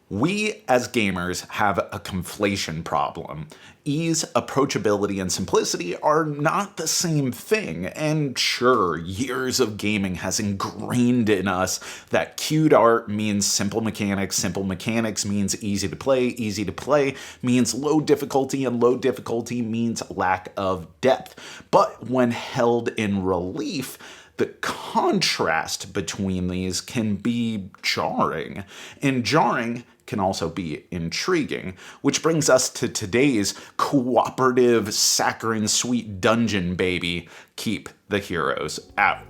We, as gamers, have a conflation problem. Ease, approachability, and simplicity are not the same thing, and sure, years of gaming has ingrained in us that cute art means simple mechanics means easy to play means low difficulty, and low difficulty means lack of depth. But when held in relief, the contrast between these can be jarring, and jarring can also be intriguing, which brings us to today's cooperative, saccharine sweet dungeon baby, Keep the Heroes Out.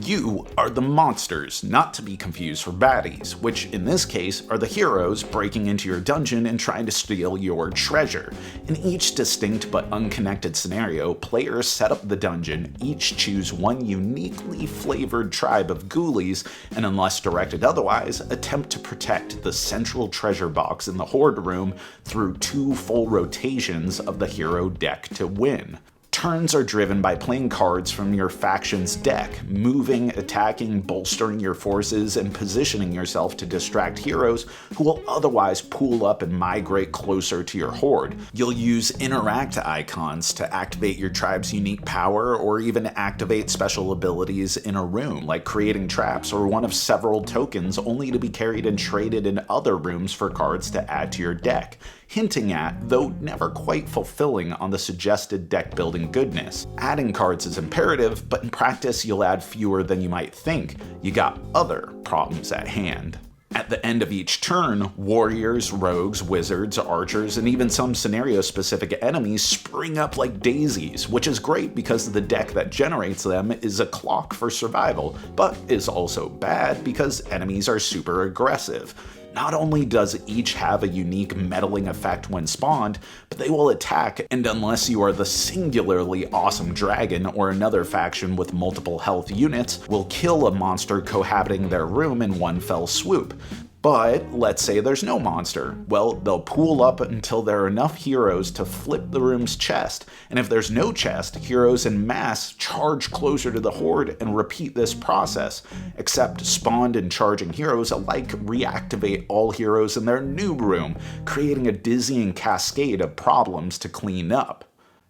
You are the monsters, not to be confused for baddies, which in this case are the heroes breaking into your dungeon and trying to steal your treasure. In each distinct but unconnected scenario, players set up the dungeon, each choose one uniquely flavored tribe of ghoulies, and unless directed otherwise, attempt to protect the central treasure box in the horde room through 2 full rotations of the hero deck to win. Turns are driven by playing cards from your faction's deck, moving, attacking, bolstering your forces, and positioning yourself to distract heroes who will otherwise pool up and migrate closer to your horde. You'll use interact icons to activate your tribe's unique power, or even activate special abilities in a room, like creating traps or one of several tokens only to be carried and traded in other rooms for cards to add to your deck, hinting at, though never quite fulfilling on the suggested deck building goodness. Adding cards is imperative, but in practice you'll add fewer than you might think. You got other problems at hand. At the end of each turn, warriors, rogues, wizards, archers, and even some scenario-specific enemies spring up like daisies, which is great because the deck that generates them is a clock for survival, but is also bad because enemies are super aggressive. Not only does each have a unique meddling effect when spawned, but they will attack, and unless you are the singularly awesome dragon or another faction with multiple health units, will kill a monster cohabiting their room in one fell swoop. But let's say there's no monster. Well, they'll pool up until there are enough heroes to flip the room's chest, and if there's no chest, heroes en masse charge closer to the horde and repeat this process, except spawned and charging heroes alike reactivate all heroes in their new room, creating a dizzying cascade of problems to clean up.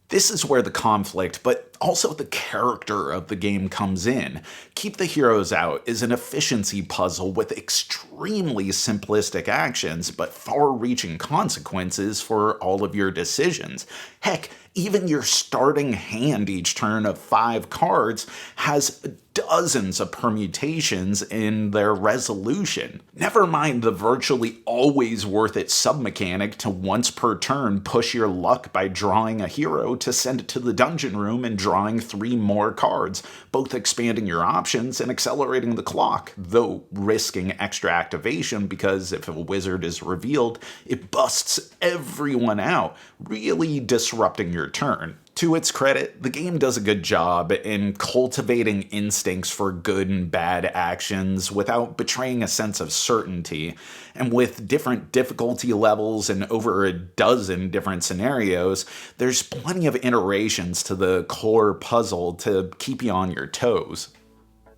This is where the conflict, but also the character of the game comes in. Keep the Heroes Out is an efficiency puzzle with extremely simplistic actions, but far-reaching consequences for all of your decisions. Heck, even your starting hand each turn of 5 cards has dozens of permutations in their resolution. Never mind the virtually always worth it submechanic to once per turn push your luck by drawing a hero to send it to the dungeon room and drawing 3 more cards, both expanding your options and accelerating the clock, though risking extra activation because if a wizard is revealed, it busts everyone out, really disrupting your turn. To its credit, the game does a good job in cultivating instincts for good and bad actions without betraying a sense of certainty, and with different difficulty levels and over a dozen different scenarios, there's plenty of iterations to the core puzzle to keep you on your toes.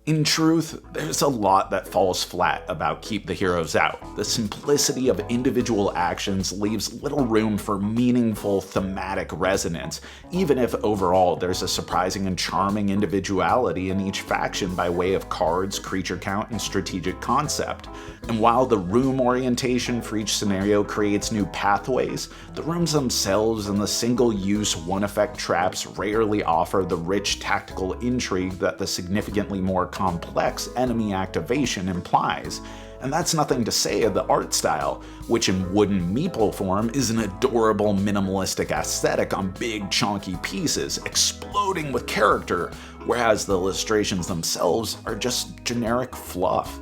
In truth, there's a lot that falls flat about Keep the Heroes Out. The simplicity of individual actions leaves little room for meaningful thematic resonance, even if overall there's a surprising and charming individuality in each faction by way of cards, creature count, and strategic concept. And while the room orientation for each scenario creates new pathways, the rooms themselves and the single-use one-effect traps rarely offer the rich tactical intrigue that the significantly more complex enemy activation implies. And that's nothing to say of the art style, which in wooden meeple form is an adorable minimalistic aesthetic on big chunky pieces, exploding with character, whereas the illustrations themselves are just generic fluff.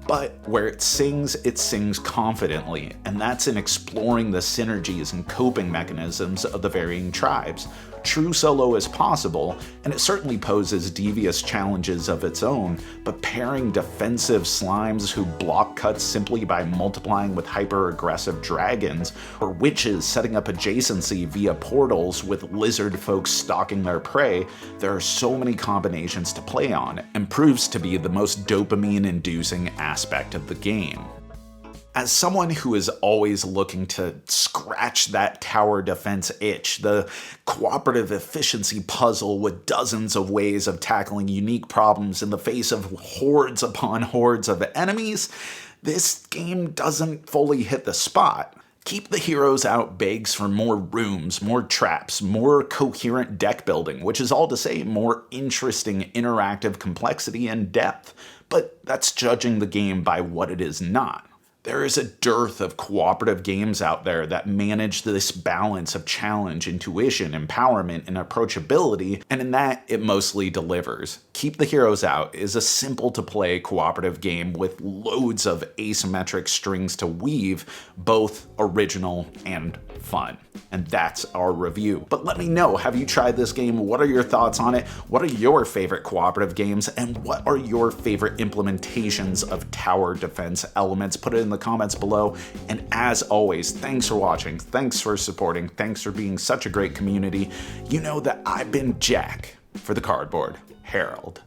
But where it sings confidently, and that's in exploring the synergies and coping mechanisms of the varying tribes. True solo is possible, and it certainly poses devious challenges of its own, but pairing defensive slimes who block cuts simply by multiplying with hyper-aggressive dragons, or witches setting up adjacency via portals with lizard folks stalking their prey, there are so many combinations to play on, and proves to be the most dopamine-inducing aspect of the game. As someone who is always looking to scratch that tower defense itch, the cooperative efficiency puzzle with dozens of ways of tackling unique problems in the face of hordes upon hordes of enemies, this game doesn't fully hit the spot. Keep the Heroes Out begs for more rooms, more traps, more coherent deck building, which is all to say more interesting interactive complexity and depth. But that's judging the game by what it is not. There is a dearth of cooperative games out there that manage this balance of challenge, intuition, empowerment, and approachability, and in that, it mostly delivers. Keep the Heroes Out is a simple-to-play cooperative game with loads of asymmetric strings to weave, both original and fun. And that's our review. But let me know, have you tried this game? What are your thoughts on it? What are your favorite cooperative games? And what are your favorite implementations of tower defense elements? Put it in the comments below. And as always, thanks for watching. Thanks for supporting. Thanks for being such a great community. You know that I've been Jack for the Cardboard Herald.